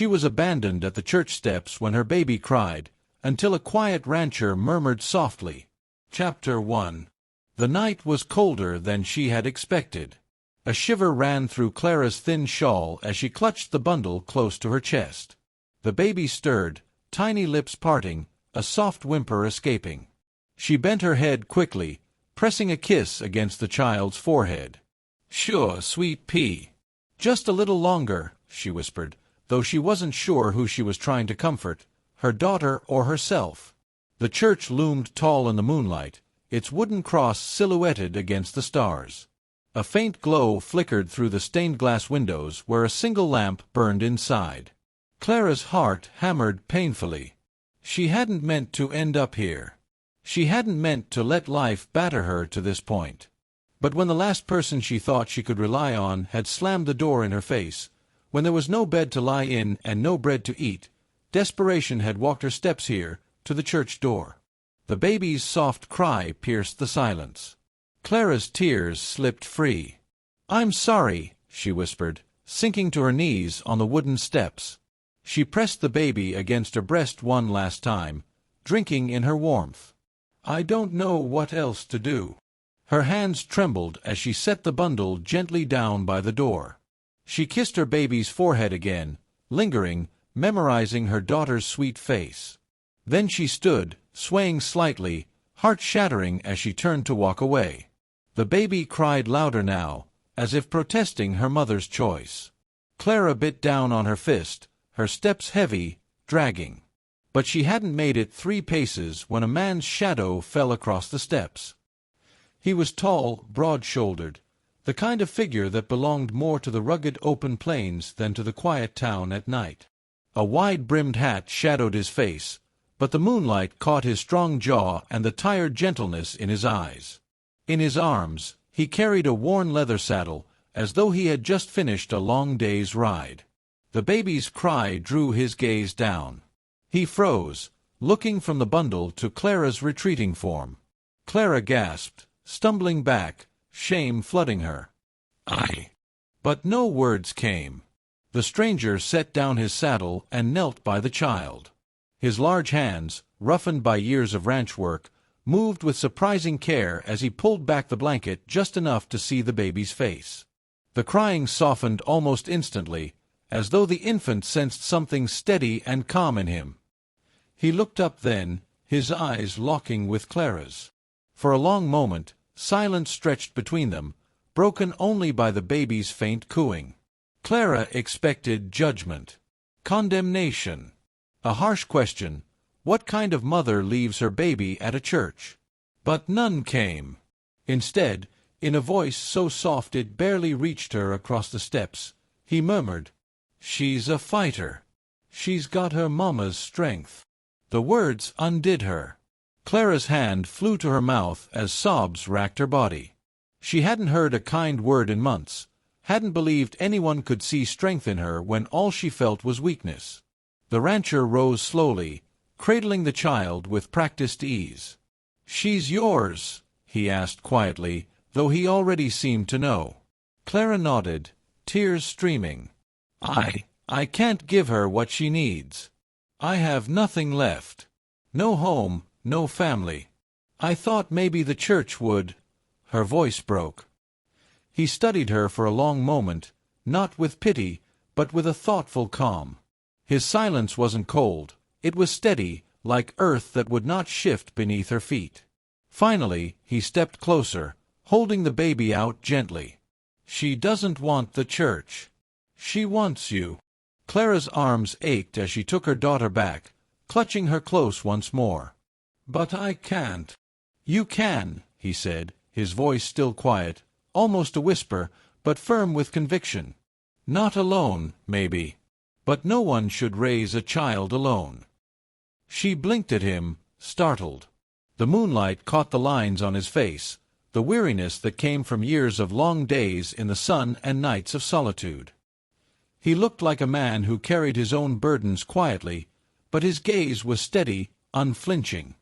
She was abandoned at the church steps when her baby cried, until a quiet rancher murmured softly. Chapter 1. The night was colder than she had expected. A shiver ran through Clara's thin shawl as she clutched the bundle close to her chest. The baby stirred, tiny lips parting, a soft whimper escaping. She bent her head quickly, pressing a kiss against the child's forehead. "Sure, sweet pea." "Just a little longer," she whispered, though she wasn't sure who she was trying to comfort, her daughter or herself. The church loomed tall in the moonlight, its wooden cross silhouetted against the stars. A faint glow flickered through the stained-glass windows where a single lamp burned inside. Clara's heart hammered painfully. She hadn't meant to end up here. She hadn't meant to let life batter her to this point. But when the last person she thought she could rely on had slammed the door in her face, when there was no bed to lie in and no bread to eat, desperation had walked her steps here, to the church door. The baby's soft cry pierced the silence. Clara's tears slipped free. "I'm sorry," she whispered, sinking to her knees on the wooden steps. She pressed the baby against her breast one last time, drinking in her warmth. "I don't know what else to do." Her hands trembled as she set the bundle gently down by the door. She kissed her baby's forehead again, lingering, memorizing her daughter's sweet face. Then she stood, swaying slightly, heart-shattering as she turned to walk away. The baby cried louder now, as if protesting her mother's choice. Clara bit down on her fist, her steps heavy, dragging. But she hadn't made it 3 paces when a man's shadow fell across the steps. He was tall, broad-shouldered, the kind of figure that belonged more to the rugged open plains than to the quiet town at night. A wide-brimmed hat shadowed his face, but the moonlight caught his strong jaw and the tired gentleness in his eyes. In his arms, he carried a worn leather saddle, as though he had just finished a long day's ride. The baby's cry drew his gaze down. He froze, looking from the bundle to Clara's retreating form. Clara gasped, stumbling back, shame flooding her. "I—" But no words came. The stranger set down his saddle and knelt by the child. His large hands, roughened by years of ranch work, moved with surprising care as he pulled back the blanket just enough to see the baby's face. The crying softened almost instantly, as though the infant sensed something steady and calm in him. He looked up then, his eyes locking with Clara's. For a long moment, silence stretched between them, broken only by the baby's faint cooing. Clara expected judgment, condemnation, a harsh question. What kind of mother leaves her baby at a church? But none came. Instead, in a voice so soft it barely reached her across the steps, he murmured, "She's a fighter. She's got her mama's strength." The words undid her. Clara's hand flew to her mouth as sobs racked her body. She hadn't heard a kind word in months, hadn't believed anyone could see strength in her when all she felt was weakness. The rancher rose slowly, cradling the child with practiced ease. "She's yours?" he asked quietly, though he already seemed to know. Clara nodded, tears streaming. I can't give her what she needs. I have nothing left. No home, no family. I thought maybe the church would—" Her voice broke. He studied her for a long moment, not with pity, but with a thoughtful calm. His silence wasn't cold. It was steady, like earth that would not shift beneath her feet. Finally, he stepped closer, holding the baby out gently. "She doesn't want the church. She wants you." Clara's arms ached as she took her daughter back, clutching her close once more. "But I can't." "You can," he said, his voice still quiet, almost a whisper, but firm with conviction. "Not alone, maybe. But no one should raise a child alone." She blinked at him, startled. The moonlight caught the lines on his face, the weariness that came from years of long days in the sun and nights of solitude. He looked like a man who carried his own burdens quietly, but his gaze was steady, unflinching.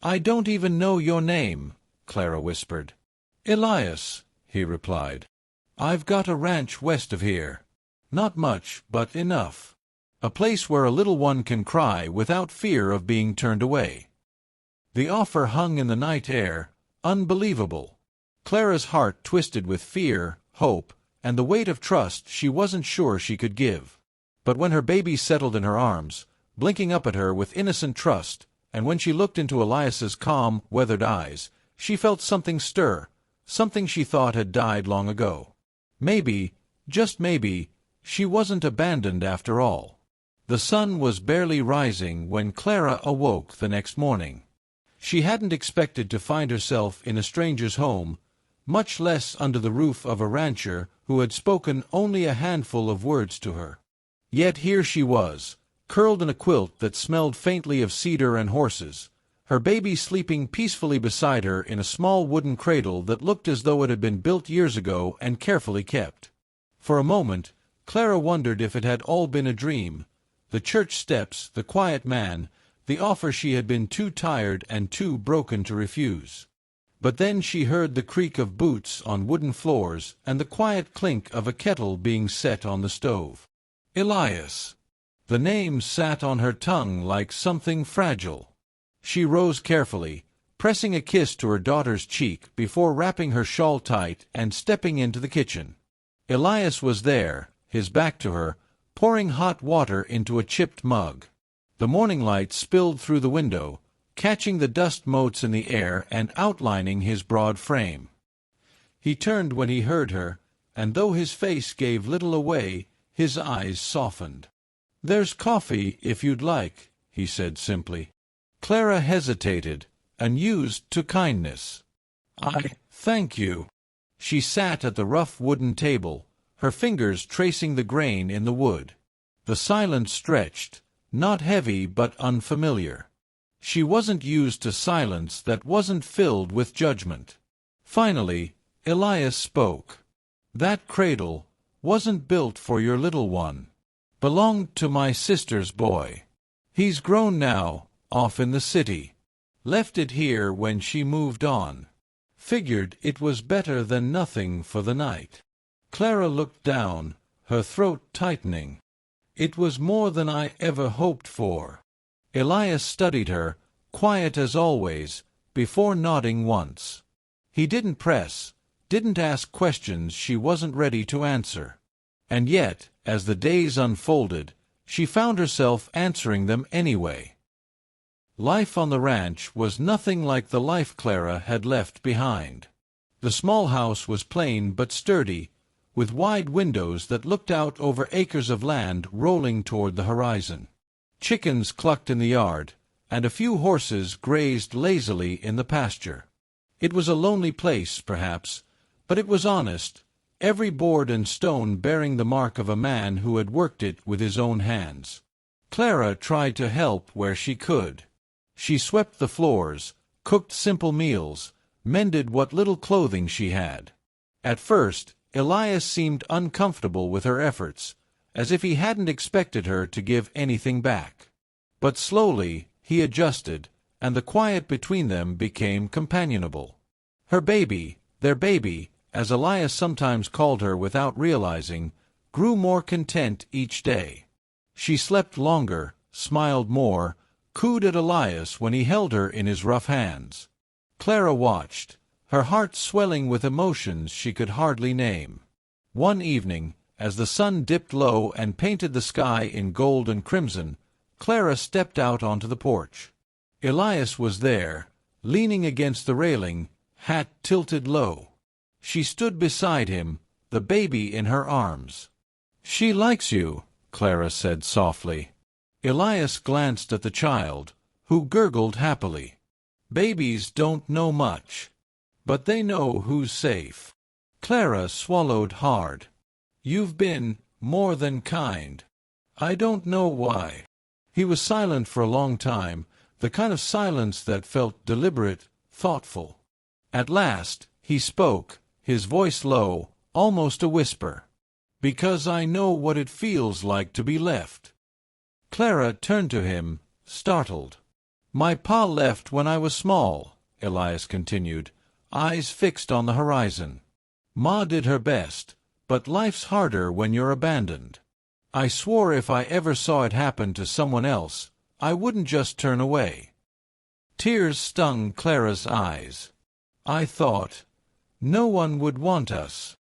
"I don't even know your name," Clara whispered. "Elias," he replied. "I've got a ranch west of here. Not much, but enough." A place where a little one can cry without fear of being turned away. The offer hung in the night air, unbelievable. Clara's heart twisted with fear, hope, and the weight of trust she wasn't sure she could give. But when her baby settled in her arms, blinking up at her with innocent trust, and when she looked into Elias's calm, weathered eyes, she felt something stir, something she thought had died long ago. Maybe, just maybe, she wasn't abandoned after all. The sun was barely rising when Clara awoke the next morning. She hadn't expected to find herself in a stranger's home, much less under the roof of a rancher who had spoken only a handful of words to her. Yet here she was, curled in a quilt that smelled faintly of cedar and horses, her baby sleeping peacefully beside her in a small wooden cradle that looked as though it had been built years ago and carefully kept. For a moment, Clara wondered if it had all been a dream. The church steps, the quiet man, the offer she had been too tired and too broken to refuse. But then she heard the creak of boots on wooden floors and the quiet clink of a kettle being set on the stove. Elias. The name sat on her tongue like something fragile. She rose carefully, pressing a kiss to her daughter's cheek before wrapping her shawl tight and stepping into the kitchen. Elias was there, his back to her, pouring hot water into a chipped mug. The morning light spilled through the window, catching the dust motes in the air and outlining his broad frame. He turned when he heard her, and though his face gave little away, his eyes softened. "There's coffee, if you'd like," he said simply. Clara hesitated, unused to kindness. Thank you." She sat at the rough wooden table, her fingers tracing the grain in the wood. The silence stretched, not heavy but unfamiliar. She wasn't used to silence that wasn't filled with judgment. Finally, Elias spoke. "That cradle wasn't built for your little one. Belonged to my sister's boy. He's grown now, off in the city. Left it here when she moved on. Figured it was better than nothing for the night." Clara looked down, her throat tightening. "It was more than I ever hoped for." Elias studied her, quiet as always, before nodding once. He didn't press, didn't ask questions she wasn't ready to answer. And yet, as the days unfolded, she found herself answering them anyway. Life on the ranch was nothing like the life Clara had left behind. The small house was plain but sturdy, with wide windows that looked out over acres of land rolling toward the horizon. Chickens clucked in the yard, and a few horses grazed lazily in the pasture. It was a lonely place, perhaps, but it was honest, every board and stone bearing the mark of a man who had worked it with his own hands. Clara tried to help where she could. She swept the floors, cooked simple meals, mended what little clothing she had. At first, Elias seemed uncomfortable with her efforts, as if he hadn't expected her to give anything back. But slowly he adjusted, and the quiet between them became companionable. Her baby, their baby, as Elias sometimes called her without realizing, grew more content each day. She slept longer, smiled more, cooed at Elias when he held her in his rough hands. Clara watched, her heart swelling with emotions she could hardly name. One evening, as the sun dipped low and painted the sky in gold and crimson, Clara stepped out onto the porch. Elias was there, leaning against the railing, hat tilted low. She stood beside him, the baby in her arms. "She likes you," Clara said softly. Elias glanced at the child, who gurgled happily. "Babies don't know much, but they know who's safe." Clara swallowed hard. "You've been more than kind. I don't know why." He was silent for a long time, the kind of silence that felt deliberate, thoughtful. At last, he spoke, his voice low, almost a whisper. "Because I know what it feels like to be left." Clara turned to him, startled. "My pa left when I was small," Elias continued, eyes fixed on the horizon. "Ma did her best, but life's harder when you're abandoned. I swore if I ever saw it happen to someone else, I wouldn't just turn away. Tears stung Clara's eyes. I thought, no one would want us.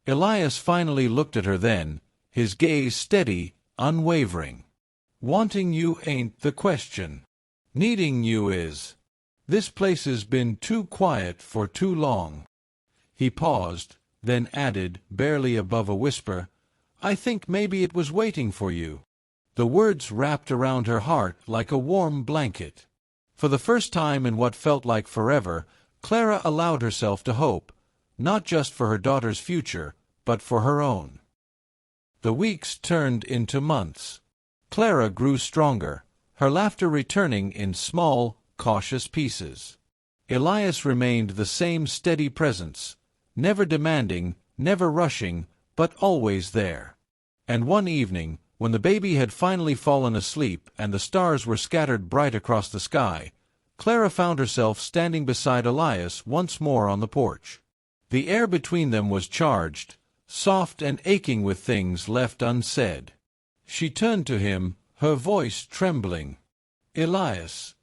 Elias finally looked at her then, his gaze steady, unwavering. Wanting you ain't the question. Needing you is. This place has been too quiet for too long. He paused, then added, barely above a whisper, I think maybe it was waiting for you. The words wrapped around her heart like a warm blanket. For the first time in what felt like forever, Clara allowed herself to hope, not just for her daughter's future, but for her own. The weeks turned into months. Clara grew stronger, her laughter returning in small, cautious pieces. Elias remained the same steady presence, never demanding, never rushing, but always there. And one evening, when the baby had finally fallen asleep and the stars were scattered bright across the sky, Clara found herself standing beside Elias once more on the porch. The air between them was charged, soft and aching with things left unsaid. She turned to him, her voice trembling. Elias,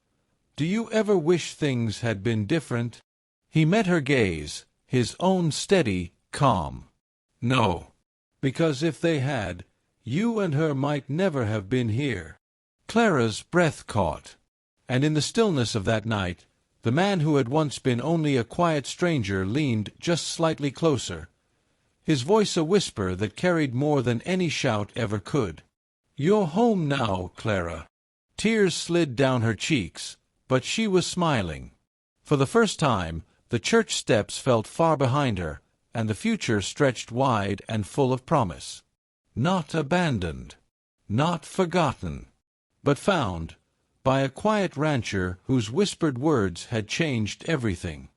do you ever wish things had been different? He met her gaze, his own steady, calm. No, because if they had, you and her might never have been here. Clara's breath caught, and in the stillness of that night, the man who had once been only a quiet stranger leaned just slightly closer, his voice a whisper that carried more than any shout ever could. You're home now, Clara. Tears slid down her cheeks, but she was smiling. For the first time, the church steps felt far behind her, and the future stretched wide and full of promise. Not abandoned, not forgotten, but found by a quiet rancher whose whispered words had changed everything.